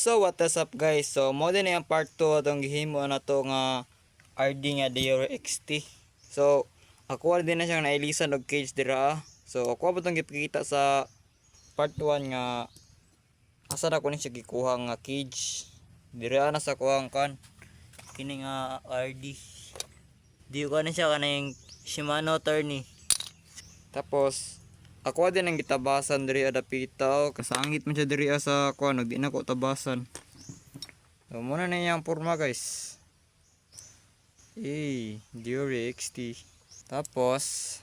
So what is up guys? So mo din ang part 2 atong gihimo na to nga RD nga Dior XT. So ako din na siyang nailisan og cage dira. So ako ba tong gipakita sa part 1 nga asa na ko ni siya gikuha nga cage. Dira na sa kuhang kan kini nga RD. Di ko na siya kanang Shimano Tourney. Tapos ako din ang gitabasan diri adapitaw, kasangit man siya diri sa kuan, di na ko tabasan. So muna na yang porma guys. Dior XT. Tapos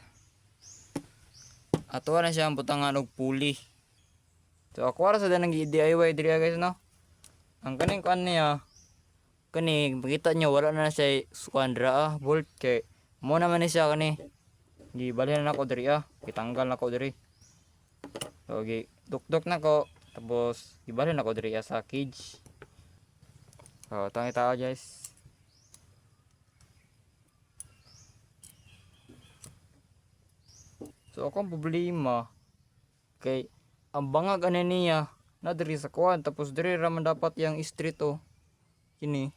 ato na siya ang butangan og puli. So ako ra sa danang DIY diri guys no. Ang kaning kuan niya, kani makita nyo wala na siya kuandra bolt kay mo naman ni siya kani. Gibalhin na ako diri gitanggal na ako diri. So dukdok na ko tapos gibalhin na ako diri sa cage. So tangi tao guys. So akong problema kay ang bangag ana niya na diri sa kuan tapos diri ra man dapat yang street kini.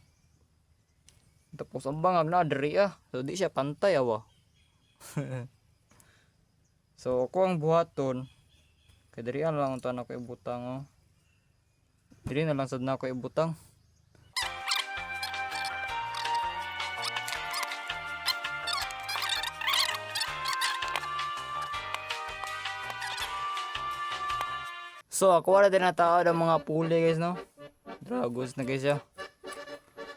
Tapos ang bangag na diri so di siya pantay awa. So ako ang buhaton kay diri lang unta na ko ibutang diri na lang sad na ko ibutang. So ako wala din na tao ng mga puli guys no. Dragos na guys ya.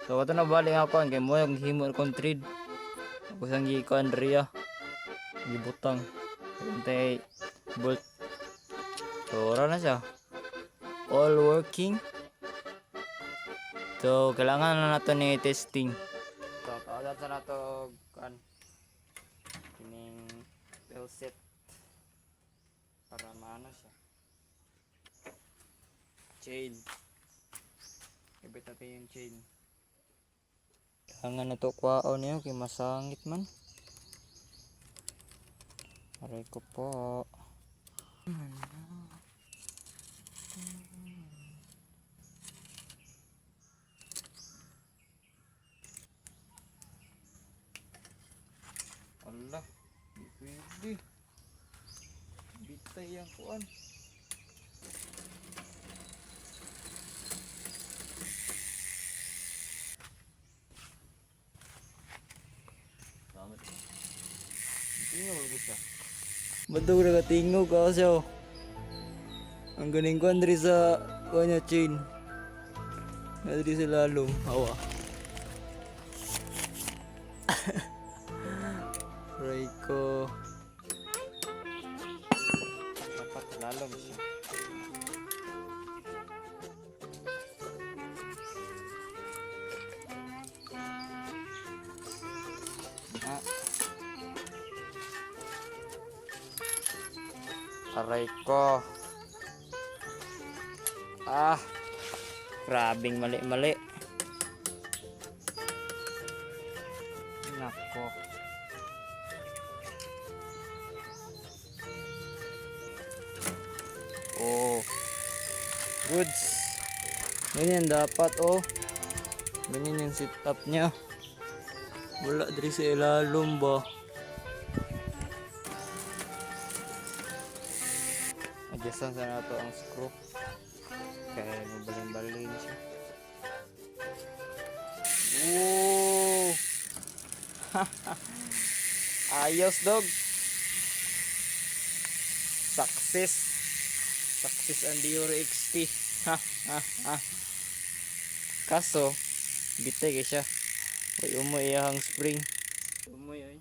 So ato na bali ako kay mo yung himo kong trade. Ako sang gikuan diri gibutang. Hintay bolt. So ora na siya. All working. So kailangan na nato ni testing. So kaulat sa nato kan kining bell set para maano siya. Chain. Ibit natin yung chain. Kailangan na to kwaon niyo kay masangit man. Aray ko po. Allah, di pwede. Bitay ang kuan. Tingog lagi siya. Bato na katingog ka siya. Ang ganing kuan diri sa kanya chain. Diri sa lalom. Awa. Raiko. Dapat lalom siya. Aray ko. Grabing mali-mali. Nako. Goods. Ganyan dapat ganyan yung setup niya. Wala diri sa ilalom ba. Adjustan sa nato ang screw kaya mabalin-balin siya. Ayos dog. Success ang Dior XT. Kaso bitay kay siya. Umoy iyang spring. Umoy ay.